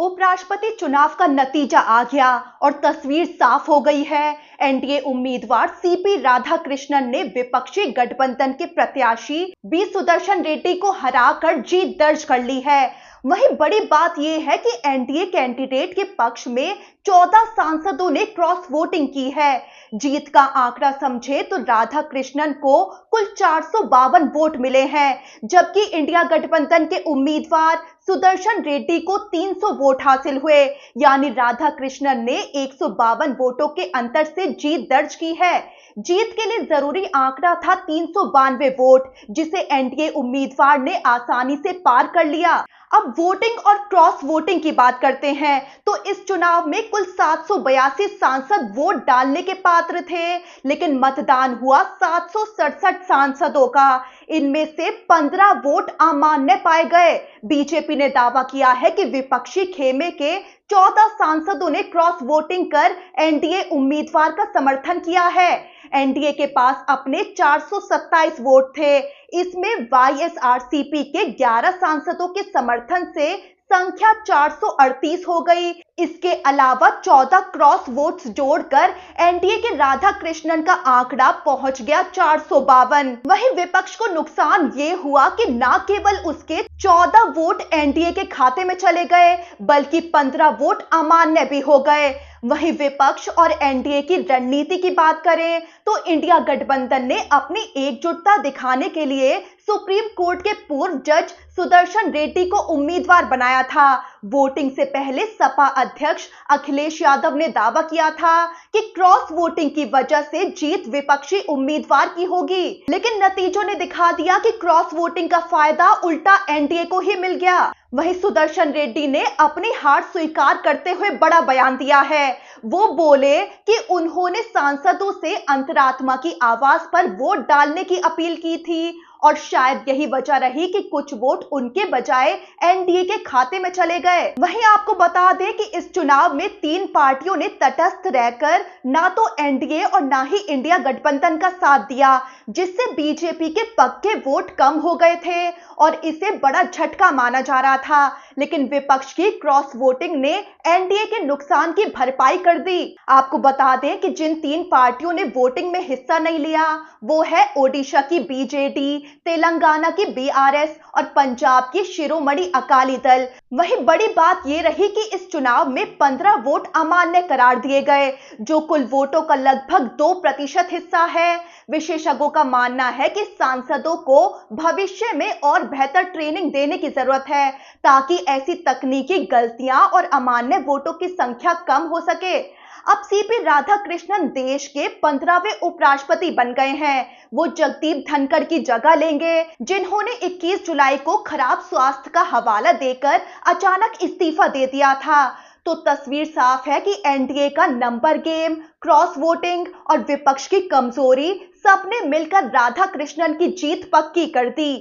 उपराष्ट्रपति चुनाव का नतीजा आ गया और तस्वीर साफ हो गई है। एनडीए उम्मीदवार सीपी राधाकृष्णन ने विपक्षी गठबंधन के प्रत्याशी बी सुदर्शन रेड्डी को हराकर जीत दर्ज कर ली है। वहीं बड़ी बात यह है कि एनडीए कैंडिडेट के पक्ष में 14 सांसदों ने क्रॉस वोटिंग की है। जीत का आंकड़ा समझे तो राधाकृष्णन को कुल 452 वोट मिले हैं, जबकि इंडिया गठबंधन के उम्मीदवार सुदर्शन रेड्डी को 300 वोट हासिल हुए। यानी राधाकृष्णन ने 152 वोटों के अंतर से जीत दर्ज की है। जीत के लिए जरूरी आंकड़ा था 392 वोट, जिसे एनडीए उम्मीदवार ने आसानी से पार कर लिया। अब वोटिंग और क्रॉस वोटिंग की बात करते हैं तो इस चुनाव में कुल 782 सांसद वोट डालने के पात्र थे, लेकिन मतदान हुआ 767 सांसदों का। इनमें से 15 वोट अमान्य पाए गए। बीजेपी ने दावा किया है कि विपक्षी खेमे के 14 सांसदों ने क्रॉस वोटिंग कर एनडीए उम्मीदवार का समर्थन किया है। एनडीए के पास अपने 427 वोट थे। इसमें वाईएसआरसीपी के 11 सांसदों के समर्थन से संख्या 438 हो गई। इसके अलावा 14 क्रॉस वोट्स जोड़कर एनडीए के राधाकृष्णन का आंकड़ा पहुंच गया 452। वहीं विपक्ष को नुकसान ये हुआ कि न केवल उसके 14 वोट एनडीए के खाते में चले गए, बल्कि 15 वोट अमान्य भी हो गए। वहीं विपक्ष और एनडीए की रणनीति की बात करें तो इंडिया गठबंधन ने अपनी एकजुटता दिखाने के लिए सुप्रीम कोर्ट के पूर्व जज सुदर्शन रेड्डी को उम्मीदवार बनाया था। वोटिंग से पहले सपा अध्यक्ष अखिलेश यादव ने दावा किया था कि क्रॉस वोटिंग की वजह से जीत विपक्षी उम्मीदवार की होगी, लेकिन नतीजों ने दिखा दिया कि क्रॉस वोटिंग का फायदा उल्टा एनडीए को ही मिल गया। वहीं सुदर्शन रेड्डी ने अपनी हार स्वीकार करते हुए बड़ा बयान दिया है। वो बोले कि उन्होंने सांसदों से अंतरात्मा की आवाज पर वोट डालने की अपील की थी और शायद यही वजह रही कि कुछ वोट उनके बजाय एनडीए के खाते में चले गए। वहीं आपको बता दें कि इस चुनाव में 3 पार्टियों ने तटस्थ रहकर ना तो एनडीए और ना ही इंडिया गठबंधन का साथ दिया, जिससे बीजेपी के पक्के वोट कम हो गए थे और इसे बड़ा झटका माना जा रहा था। लेकिन विपक्ष की क्रॉस वोटिंग ने एनडीए के नुकसान की भरपाई कर दी। आपको बता दें कि जिन 3 पार्टियों ने वोटिंग में हिस्सा नहीं लिया वो है ओडिशा की बीजेडी, तेलंगाना की बीआरएस और पंजाब की शिरोमणि अकाली दल। वहीं बड़ी बात यह रही कि इस चुनाव में 15 वोट अमान्य करार दिए गए, जो कुल वोटों का लगभग 2% हिस्सा है। विशेषज्ञों का मानना है कि सांसदों को भविष्य में और बेहतर ट्रेनिंग देने की जरूरत है, ताकि ऐसी तकनीकी गलतियां और अमान्य वोटों की संख्या कम हो सके। अब सीपी राधाकृष्णन देश के 15वें उपराष्ट्रपति बन गए हैं। वो जगदीप धनखड़ की जगह लेंगे, जिन्होंने 21 जुलाई को खराब स्वास्थ्य का हवाला देकर अचानक इस्तीफा दे दिया था। तो तस्वीर साफ है कि एनडीए का नंबर गेम, क्रॉस वोटिंग और विपक्ष की कमजोरी सबने मिलकर राधाकृष्णन की जीत पक्की कर दी।